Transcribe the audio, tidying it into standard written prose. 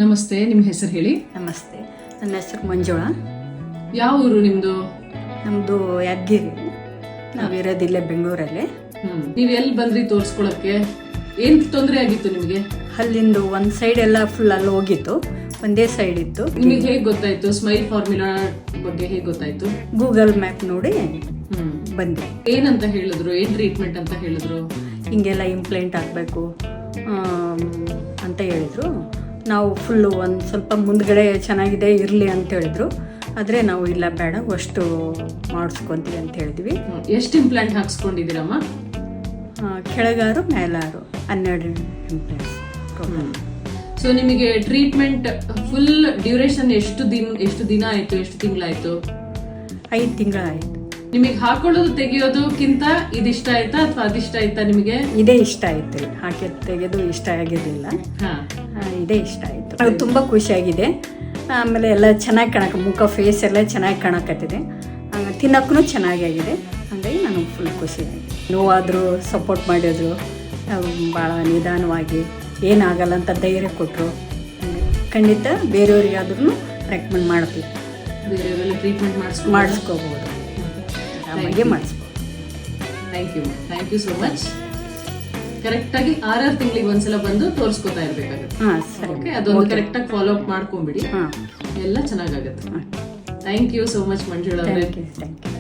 ನಮಸ್ತೆ, ನಿಮ್ಮ ಹೆಸರು ಹೇಳಿ. ನಮಸ್ತೆ, ನನ್ನ ಹೆಸರು ಮಂಜುಳಾ. ಯಾವ ಊರು ನಿಮ್ದು? ನಮ್ಮದು ಯಾದಗಿರಿ. ನಾವಿರೋದಿಲ್ಲೇ ಬೆಂಗಳೂರಲ್ಲಿ. ನೀವು ಎಲ್ಲಿ ಬಂದ್ರಿ ತೋರಿಸ್ಕೊಳಕ್ಕೆ? ಏನ್ ತೊಂದರೆ ಆಗಿತ್ತು ನಿಮಗೆ? ಅಲ್ಲಿಂದು ಒಂದು ಸೈಡ್ ಎಲ್ಲ ಫುಲ್ ಅಲ್ಲಿ ಹೋಗಿತ್ತು, ಒಂದೇ ಸೈಡ್ ಇತ್ತು. ನಿಮಗೆ ಹೇಗೆ ಗೊತ್ತಾಯ್ತು? ಸ್ಮೈಲ್ ಫಾರ್ಮುಲಾ ಬಗ್ಗೆ ಹೇಗೆ ಗೊತ್ತಾಯ್ತು? ಗೂಗಲ್ ಮ್ಯಾಪ್ ನೋಡಿ ಬಂದೆ. ಏನಂತ ಹೇಳಿದ್ರು? ಏನ್ ಟ್ರೀಟ್ಮೆಂಟ್ ಅಂತ ಹೇಳಿದ್ರು? ಹಿಂಗೆಲ್ಲ ಇಂಪ್ಲಾಂಟ್ ಆಗಬೇಕು ಅಂತ ಹೇಳಿದ್ರು. ನಾವು ಫುಲ್ಲು ಒಂದು ಸ್ವಲ್ಪ ಮುಂದ್ಗಡೆ ಚೆನ್ನಾಗಿದೆ ಇರಲಿ ಅಂತ ಹೇಳಿದ್ರು. ಆದರೆ ನಾವು ಇಲ್ಲ ಬೇಡ ಅಷ್ಟು ಮಾಡಿಸ್ಕೊಂತೀವಿ ಅಂತ ಹೇಳಿದ್ವಿ. ಎಷ್ಟು ಇಂಪ್ಲಾಂಟ್ ಹಾಕ್ಸ್ಕೊಂಡಿದ್ದೀರಮ್ಮ? ಕೆಳಗಾರು ಮೇಲಾರು 12 ಇಂಪ್ಲಾಂಟ್ಸ್. ಸೊ ನಿಮಗೆ ಟ್ರೀಟ್ಮೆಂಟ್ ಫುಲ್ ಡ್ಯೂರೇಷನ್ ಎಷ್ಟು ದಿನ ಆಯ್ತು? ಎಷ್ಟು ತಿಂಗಳಾಯ್ತು? 5 ತಿಂಗಳಾಯ್ತು. ನಿಮಗೆ ಹಾಕೊಳ್ಳೋದು ತೆಗೆಯೋದಕ್ಕಿಂತ ಇದಿಷ್ಟ ಆಯ್ತಾ ಅಥವಾ ಅದಿಷ್ಟ ಆಯ್ತಾ ನಿಮಗೆ? ಇದೇ ಇಷ್ಟ ಆಯ್ತು. ಹಾಕಿ ತೆಗೆದು ಇಷ್ಟ ಆಗಿರಲಿಲ್ಲ. ಇದೇ ಇಷ್ಟ ಆಯ್ತು. ಅದು ತುಂಬ ಖುಷಿಯಾಗಿದೆ. ಆಮೇಲೆ ಎಲ್ಲ ಚೆನ್ನಾಗಿ ಮುಖ ಫೇಸ್ ಎಲ್ಲ ಚೆನ್ನಾಗಿ ಕಾಣಕತ್ತಿದೆ. ತಿನ್ನಕ್ಕೂ ಚೆನ್ನಾಗಿದೆ. ಹಾಗಾಗಿ ನನಗೆ ಫುಲ್ ಖುಷಿಯಾಗಿದೆ. ನೋವಾದರೂ ಸಪೋರ್ಟ್ ಮಾಡಿದ್ರು, ಭಾಳ ನಿಧಾನವಾಗಿ ಏನಾಗಲ್ಲ ಅಂತ ಧೈರ್ಯ ಕೊಟ್ಟರು. ಖಂಡಿತ ಬೇರೆಯವ್ರಿಗಾದ್ರೂ ರೆಕಮೆಂಡ್ ಮಾಡ್ತೀವಿ. ಬೇರೆಯವರೆಲ್ಲ ಟ್ರೀಟ್ಮೆಂಟ್ ಮಾಡಿಸ್ಕೋಬೋದು, ಆರಾಮಾಗಿ ಮಾಡಿಸ್ಬೋದು. Thank you so much. ಕರೆಕ್ಟಾಗಿ 6 ತಿಂಗಳಿಗೆ ಒಂದ್ಸಲ ಬಂದು ತೋರಿಸ್ಕೊತಾ ಇರಬೇಕಾಗುತ್ತೆ. ಹಾಂ, ಸರಿ. ಅದೊಂದು ಕರೆಕ್ಟಾಗಿ ಫಾಲೋ ಅಪ್ ಮಾಡ್ಕೊಂಬಿಡಿ. ಹಾಂ, ಎಲ್ಲ ಚೆನ್ನಾಗಾಗುತ್ತೆ. Thank you so much Manjula ಅವರೇ. Thank you.